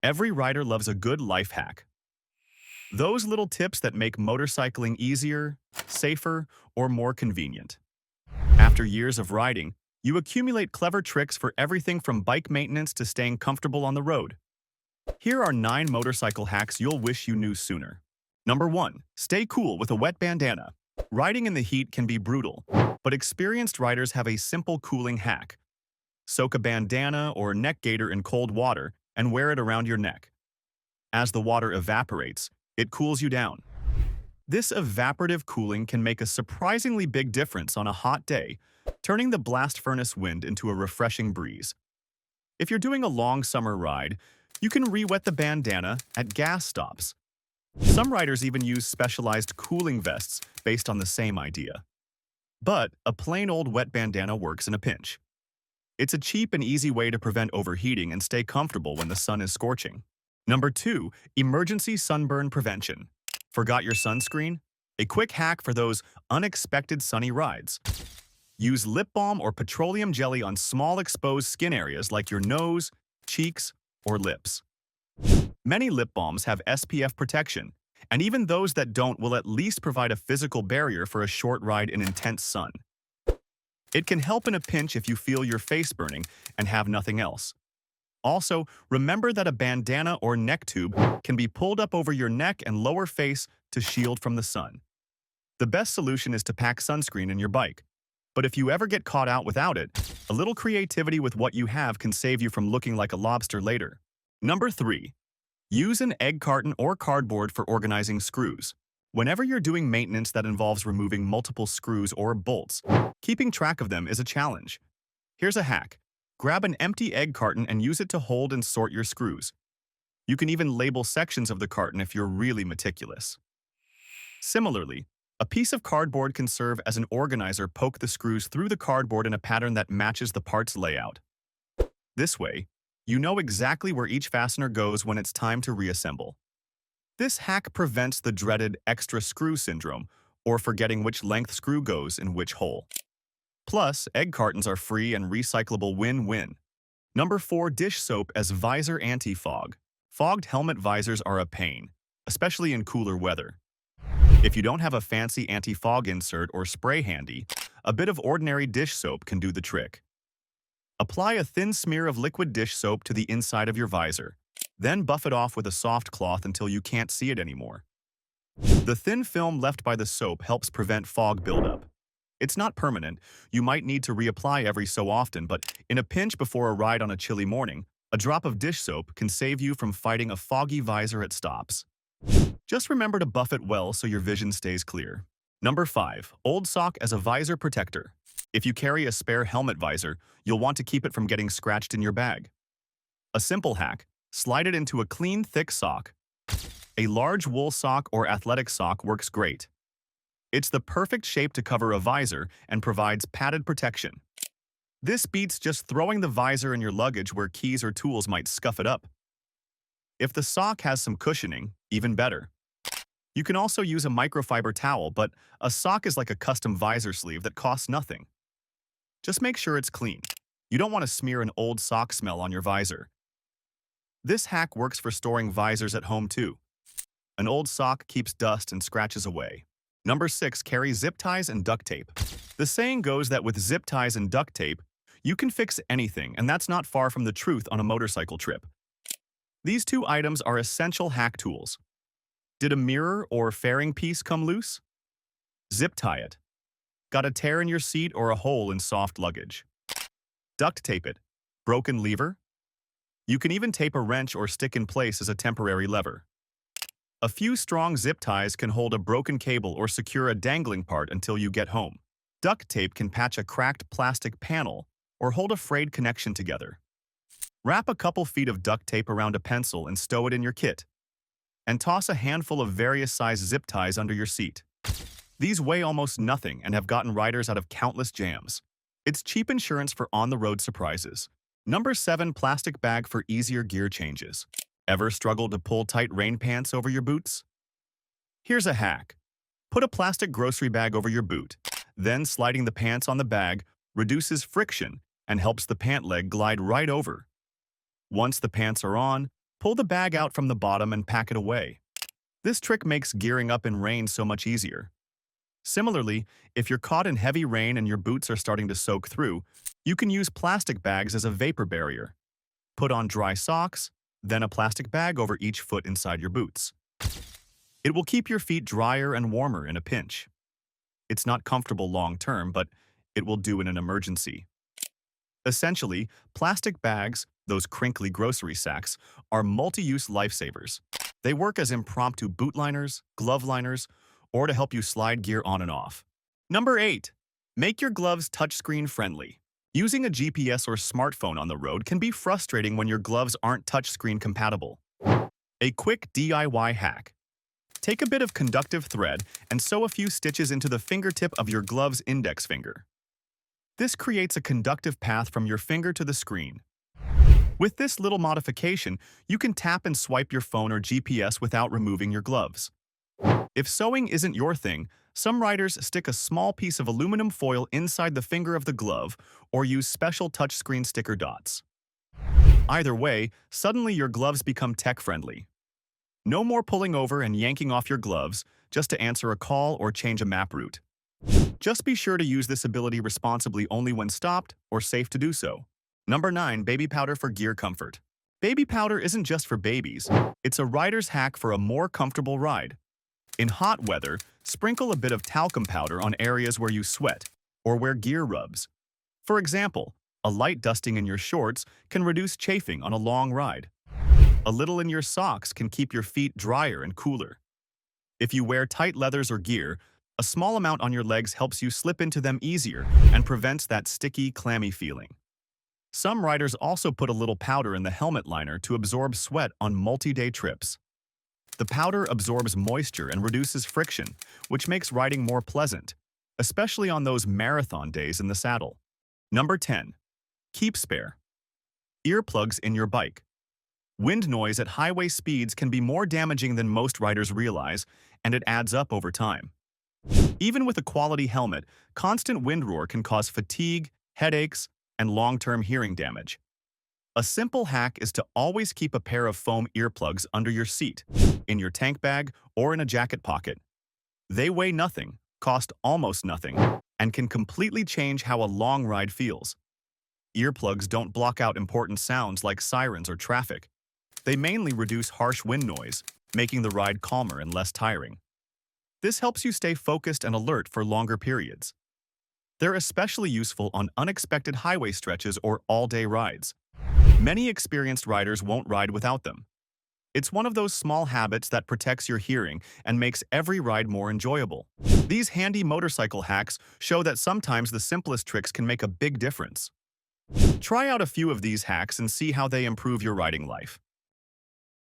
Every rider loves a good life hack. Those little tips that make motorcycling easier, safer, or more convenient. After years of riding, you accumulate clever tricks for everything from bike maintenance to staying comfortable on the road. Here are 9 motorcycle hacks you'll wish you knew sooner. Number 1. Stay cool with a wet bandana. Riding in the heat can be brutal, but experienced riders have a simple cooling hack. Soak a bandana or neck gaiter in cold water and wear it around your neck. As the water evaporates, it cools you down. This evaporative cooling can make a surprisingly big difference on a hot day, turning the blast furnace wind into a refreshing breeze. If you're doing a long summer ride, you can re-wet the bandana at gas stops. Some riders even use specialized cooling vests based on the same idea. But a plain old wet bandana works in a pinch. It's a cheap and easy way to prevent overheating and stay comfortable when the sun is scorching. Number 2. Emergency sunburn prevention. Forgot your sunscreen? A quick hack for those unexpected sunny rides. Use lip balm or petroleum jelly on small exposed skin areas like your nose, cheeks, or lips. Many lip balms have SPF protection, and even those that don't will at least provide a physical barrier for a short ride in intense sun. It can help in a pinch if you feel your face burning and have nothing else. Also, remember that a bandana or neck tube can be pulled up over your neck and lower face to shield from the sun. The best solution is to pack sunscreen in your bike. But if you ever get caught out without it, a little creativity with what you have can save you from looking like a lobster later. Number 3. Use an egg carton or cardboard for organizing screws. Whenever you're doing maintenance that involves removing multiple screws or bolts, keeping track of them is a challenge. Here's a hack. Grab an empty egg carton and use it to hold and sort your screws. You can even label sections of the carton if you're really meticulous. Similarly, a piece of cardboard can serve as an organizer. Poke the screws through the cardboard in a pattern that matches the part's layout. This way, you know exactly where each fastener goes when it's time to reassemble. This hack prevents the dreaded extra screw syndrome, or forgetting which length screw goes in which hole. Plus, egg cartons are free and recyclable win-win. Number 4. Dish soap as visor anti-fog. Fogged helmet visors are a pain, especially in cooler weather. If you don't have a fancy anti-fog insert or spray handy, a bit of ordinary dish soap can do the trick. Apply a thin smear of liquid dish soap to the inside of your visor, then buff it off with a soft cloth until you can't see it anymore. The thin film left by the soap helps prevent fog buildup. It's not permanent. You might need to reapply every so often, but in a pinch before a ride on a chilly morning, a drop of dish soap can save you from fighting a foggy visor at stops. Just remember to buff it well so your vision stays clear. Number 5. Old sock as a visor protector. If you carry a spare helmet visor, you'll want to keep it from getting scratched in your bag. A simple hack: slide it into a clean, thick sock. A large wool sock or athletic sock works great. It's the perfect shape to cover a visor and provides padded protection. This beats just throwing the visor in your luggage where keys or tools might scuff it up. If the sock has some cushioning, even better. You can also use a microfiber towel, but a sock is like a custom visor sleeve that costs nothing. Just make sure it's clean. You don't want to smear an old sock smell on your visor. This hack works for storing visors at home too. An old sock keeps dust and scratches away. Number 6. Carry zip ties and duct tape. The saying goes that with zip ties and duct tape, you can fix anything, and that's not far from the truth on a motorcycle trip. These 2 items are essential hack tools. Did a mirror or fairing piece come loose? Zip tie it. Got a tear in your seat or a hole in soft luggage? Duct tape it. Broken lever? You can even tape a wrench or stick in place as a temporary lever. A few strong zip ties can hold a broken cable or secure a dangling part until you get home. Duct tape can patch a cracked plastic panel or hold a frayed connection together. Wrap a couple feet of duct tape around a pencil and stow it in your kit. And toss a handful of various size zip ties under your seat. These weigh almost nothing and have gotten riders out of countless jams. It's cheap insurance for on-the-road surprises. Number 7. Plastic bag for easier gear changes. Ever struggled to pull tight rain pants over your boots? Here's a hack. Put a plastic grocery bag over your boot. Then sliding the pants on the bag reduces friction and helps the pant leg glide right over. Once the pants are on, Pull the bag out from the bottom and pack it away. This trick makes gearing up in rain so much easier. Similarly, if you're caught in heavy rain and your boots are starting to soak through, you can use plastic bags as a vapor barrier. Put on dry socks, then a plastic bag over each foot inside your boots. It will keep your feet drier and warmer in a pinch. It's not comfortable long-term, but it will do in an emergency. Essentially, plastic bags, those crinkly grocery sacks, are multi-use lifesavers. They work as impromptu boot liners, glove liners, or to help you slide gear on and off. Number 8. Make your gloves touchscreen friendly. Using a GPS or smartphone on the road can be frustrating when your gloves aren't touchscreen compatible. A quick DIY hack. Take a bit of conductive thread and sew a few stitches into the fingertip of your glove's index finger. This creates a conductive path from your finger to the screen. With this little modification, you can tap and swipe your phone or GPS without removing your gloves. If sewing isn't your thing, some riders stick a small piece of aluminum foil inside the finger of the glove or use special touchscreen sticker dots. Either way, suddenly your gloves become tech-friendly. No more pulling over and yanking off your gloves just to answer a call or change a map route. Just be sure to use this ability responsibly only when stopped or safe to do so. Number 9. Baby powder for gear comfort. Baby powder isn't just for babies. It's a rider's hack for a more comfortable ride. In hot weather, sprinkle a bit of talcum powder on areas where you sweat or where gear rubs. For example, a light dusting in your shorts can reduce chafing on a long ride. A little in your socks can keep your feet drier and cooler. If you wear tight leathers or gear, a small amount on your legs helps you slip into them easier and prevents that sticky, clammy feeling. Some riders also put a little powder in the helmet liner to absorb sweat on multi-day trips. The powder absorbs moisture and reduces friction, which makes riding more pleasant, especially on those marathon days in the saddle. Number 10. Keep spare. Earplugs in your bike. Wind noise at highway speeds can be more damaging than most riders realize, and it adds up over time. Even with a quality helmet, constant wind roar can cause fatigue, headaches, and long-term hearing damage. A simple hack is to always keep a pair of foam earplugs under your seat, in your tank bag, or in a jacket pocket. They weigh nothing, cost almost nothing, and can completely change how a long ride feels. Earplugs don't block out important sounds like sirens or traffic. They mainly reduce harsh wind noise, making the ride calmer and less tiring. This helps you stay focused and alert for longer periods. They're especially useful on unexpected highway stretches or all-day rides. Many experienced riders won't ride without them. It's one of those small habits that protects your hearing and makes every ride more enjoyable. These handy motorcycle hacks show that sometimes the simplest tricks can make a big difference. Try out a few of these hacks and see how they improve your riding life.